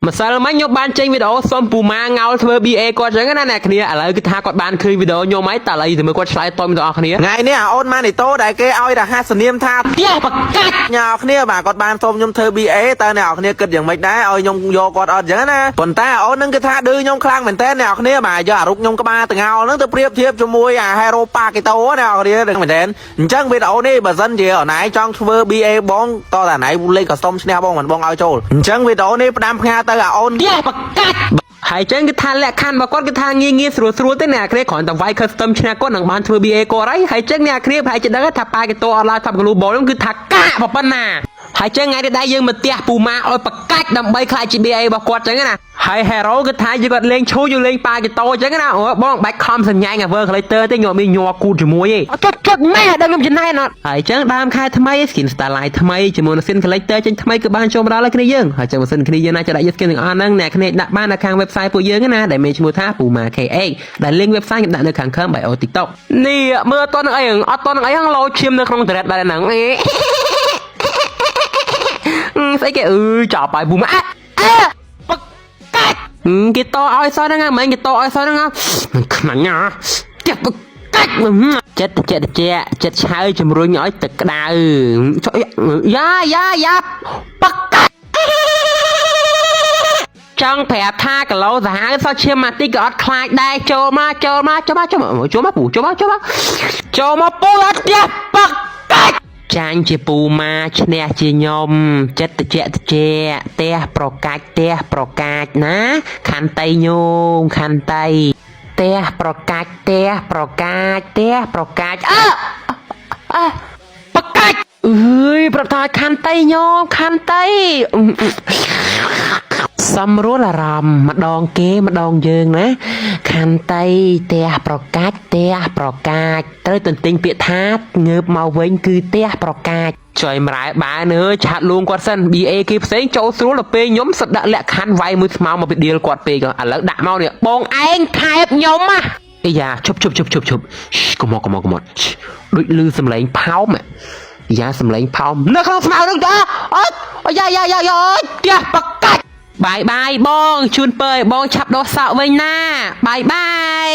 ម្សិលមិញខ្ញុំបានចេញវីដេអូសុំពូម៉ាងោលធ្វើ BA គាត់ចឹងណាអ្នកគ្នាឥឡូវគឺថាគាត់បានឃើញវីដេអូខ្ញុំហើយតើឥឡូវទៅមើលគាត់ឆ្លើយតបទាំងអស់គ្នាថ្ងៃនេះអូនម៉ានីតូដែលគេឲ្យរហស្សនាមថាផ្ទះបកាច់ញ៉ាំគ្នាបាទគាត់បានសុំខ្ញុំធ្វើ BA តើអ្នកគ្នាគិតយ៉ាងម៉េចដែរឲ្យខ្ញុំយកគាត់អត់ចឹងណាប៉ុន្តែអូននឹងគឺថាឌឺខ្ញុំខ្លាំងមែនតើអ្នកគ្នាបាទយកអារូបខ្ញុំក្បាលតងោលហ្នឹងទៅប្រៀបធៀបជាមួយអា Hero Pakito អ្នកគ្នាដឹងមែនតើអញ្ចឹងវីដេអូនេះបើសិនជាអូនឯងចង់ធ្វើ BA បងតើតាណៃលេខកសុំឈ្នះបងមិនបងឲ្យចូលអញ្ចឹងវីដេអូនេះផ្ដាំផ្ញើទៅអាអូនផ្ទះបកាច់ហើយចឹងគឺថាលក្ខខណ្ឌរបស់គាត់គឺថាងាយស្រួលទេអ្នកគ្នាគ្រាន់តែវាយ custom ឈ្នះគាត់នឹងបានធ្វើ BA គាត់ហើយចឹងអ្នកគ្នាប្រហែលជាដឹងថាប៉ាកេតូអនឡាញ Top Global ហ្នឹងគឺថាកាក់ប៉ុណ្ណាហើយចឹងថ្ងៃនេះដែរយើងមកផ្ទះពូម៉ាឲ្យបកាច់ដើម្បីខ្លាចជា BA របស់គាត់ចឹងណាហើយ Hero គឺថាយើងគាត់លេងឈូយើងលេងប៉ាកេតូចឹងណាអូបងបាច់ខំសញ្ញាញ Over Collector ទេខ្ញុំមានញ័រគូតជាមួយទេអត់ចិត្តម៉ែដឹងខ្ញុំចំណែនអត់ហើយចឹងដើមខែថ្មី Skin Starlight ថ្មីជាមួយនឹង Skin Collector ចេញថ្មីគឺបានចូលមកដល់ហើយគ្នាយើងហើយចឹងបើសិនគ្នាយើងណាចង់ដាក់យក Skin ទាំងអស់ហ្នឹងអ្នកគ្នាដាក់បាននៅខាង website ពួកយើងណាដែលមានឈ្មោះថា Puma KX ដែល link website ខ្ញុំដាក់នៅខាងខើbio TikTok នេះមើលអត់តនឹងអីអត់តនឹងអីហ្នឹងលោឈាមនៅក្នុង thread ដែរហ្នឹងស្អីគេចោលបាយពូម៉ាបកាច់គេតឲ្យសោះហ្នឹងមិនគេតឲ្យសោះហ្នឹងមិនខ្មាញ់ណាចេះបកាច់ចិត្តចិត្តឆៅជំរុញឲ្យទឹកក្តៅយ៉ាបកាច់ចង់ប្រាប់ថាគីឡូសាហាវសោះឈាមម៉ាទីក៏អត់ខ្លាចដែរចូលមកពូចូលមកពូអត់ចេះបកាច់ចាញ់ជាពូម៉ាឈ្នះជាខ្ញុំចិត្តតិចផ្ទះប្រកាច់ណាខន្តីញោមខន្តីផ្ទះប្រកាច់បកាច់អើយប្រតាខន្តីញោមខន្តីសំរួលអារម្មណ៍ម្ដងគេម្ដងយើងណាខន្តីផ្ទះប្រកាច់ត្រូវទន្ទិញពាក្យថាងើបមកវិញគឺផ្ទះប្រកាច់ចុយម្រែបានអើយឆាតលួងគាត់សិន BA គេផ្សេងចូលស្រួលទៅពេលខ្ញុំសិតដាក់លក្ខខណ្ឌវាយមួយស្មៅមកពីដៀលគាត់ពេកឥឡូវដាក់មកនេះបងឯងថែបខ្ញុំណាអីយ៉ាឈប់កុំមកដូចលឺសំឡេងផោមយ៉ាសំឡេងផោមនៅក្នុងស្មៅនឹងអូយ៉ាផ្ទះប្រកាច់បាយបងជូនពើឲ្យបងឆាប់ដោះសក់វិញណាបាយ